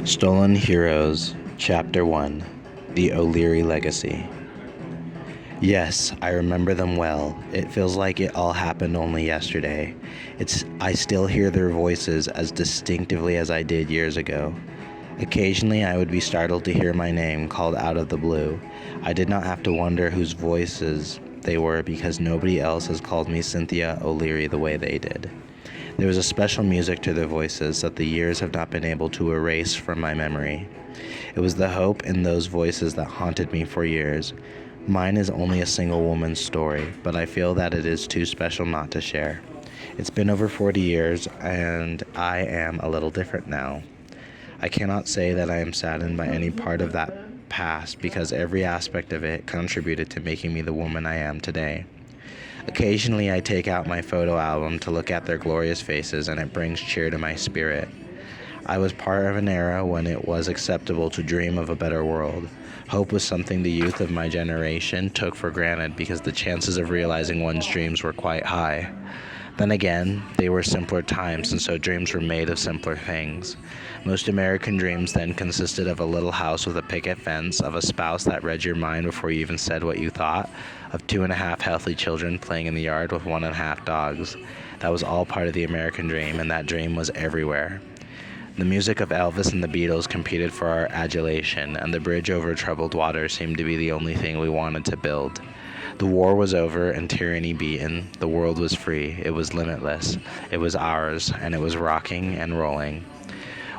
Stolen Heroes, Chapter 1, The O'Leary Legacy. Yes, I remember them well. It feels like it all happened only yesterday. I still hear their voices as distinctively as I did years ago. Occasionally I would be startled to hear my name called out of the blue. I did not have to wonder whose voices they were because nobody else has called me Cynthia O'Leary the way they did. There was a special music to their voices that the years have not been able to erase from my memory. It was the hope in those voices that haunted me for years. Mine is only a single woman's story, but I feel that it is too special not to share. It's been over 40 years, and I am a little different now. I cannot say that I am saddened by any part of that past because every aspect of it contributed to making me the woman I am today. Occasionally I take out my photo album to look at their glorious faces, and it brings cheer to my spirit. I was part of an era when it was acceptable to dream of a better world. Hope was something the youth of my generation took for granted because the chances of realizing one's dreams were quite high. Then again, they were simpler times, and so dreams were made of simpler things. Most American dreams then consisted of a little house with a picket fence, of a spouse that read your mind before you even said what you thought, of 2.5 healthy children playing in the yard with 1.5 dogs. That was all part of the American dream, and that dream was everywhere. The music of Elvis and the Beatles competed for our adulation, and the bridge over troubled water seemed to be the only thing we wanted to build. The war was over and tyranny beaten. The world was free. It was limitless. It was ours, and it was rocking and rolling.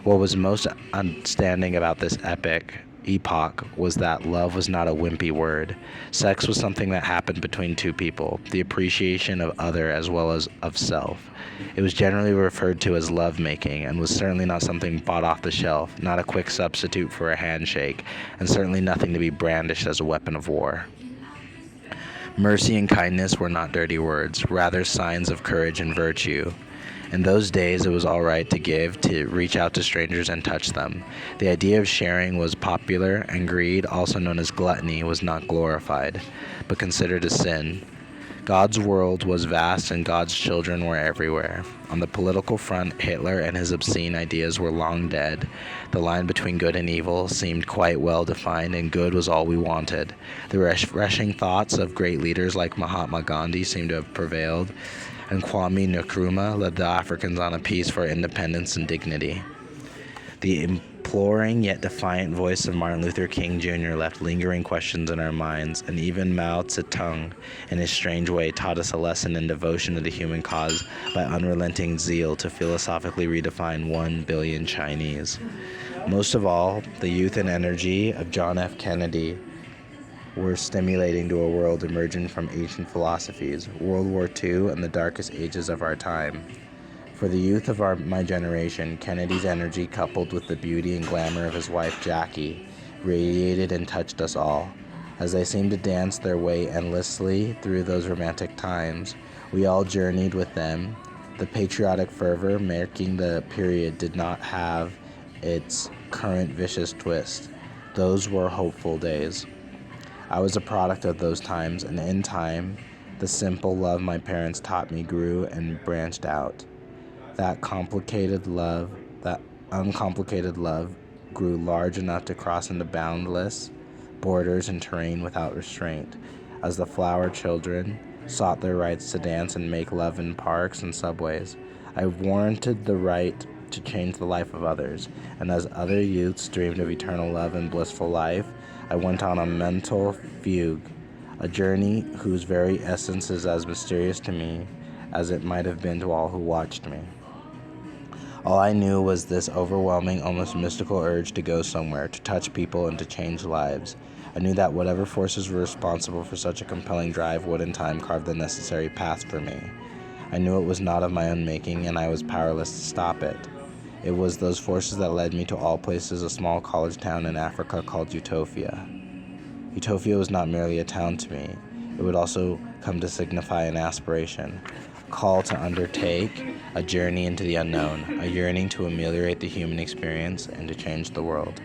What was most outstanding about this epoch was that love was not a wimpy word. Sex was something that happened between two people, the appreciation of other as well as of self. It was generally referred to as lovemaking, and was certainly not something bought off the shelf, not a quick substitute for a handshake, and certainly nothing to be brandished as a weapon of war. Mercy and kindness were not dirty words, rather signs of courage and virtue. In those days, it was all right to give, to reach out to strangers and touch them. The idea of sharing was popular, and greed, also known as gluttony, was not glorified, but considered a sin. God's world was vast, and God's children were everywhere. On the political front, Hitler and his obscene ideas were long dead. The line between good and evil seemed quite well defined, and good was all we wanted. The refreshing thoughts of great leaders like Mahatma Gandhi seemed to have prevailed, and Kwame Nkrumah led the Africans on a peace for independence and dignity. The imploring yet defiant voice of Martin Luther King Jr. left lingering questions in our minds, and even Mao Zedong, in his strange way, taught us a lesson in devotion to the human cause by unrelenting zeal to philosophically redefine 1 billion Chinese. Most of all, the youth and energy of John F. Kennedy were stimulating to a world emerging from ancient philosophies, World War II, and the darkest ages of our time. For the youth of my generation, Kennedy's energy, coupled with the beauty and glamour of his wife Jackie, radiated and touched us all. As they seemed to dance their way endlessly through those romantic times, we all journeyed with them. The patriotic fervor marking the period did not have its current vicious twist. Those were hopeful days. I was a product of those times, and in time, the simple love my parents taught me grew and branched out. That uncomplicated love grew large enough to cross into boundless borders and terrain without restraint, as the flower children sought their rights to dance and make love in parks and subways. I warranted the right to change the life of others, and as other youths dreamed of eternal love and blissful life, I went on a mental fugue, a journey whose very essence is as mysterious to me as it might have been to all who watched me. All I knew was this overwhelming, almost mystical urge to go somewhere, to touch people, and to change lives. I knew that whatever forces were responsible for such a compelling drive would in time carve the necessary path for me. I knew it was not of my own making, and I was powerless to stop it. It was those forces that led me to all places, a small college town in Africa called Utopia. Utopia was not merely a town to me. It would also come to signify an aspiration, a call to undertake a journey into the unknown, a yearning to ameliorate the human experience and to change the world.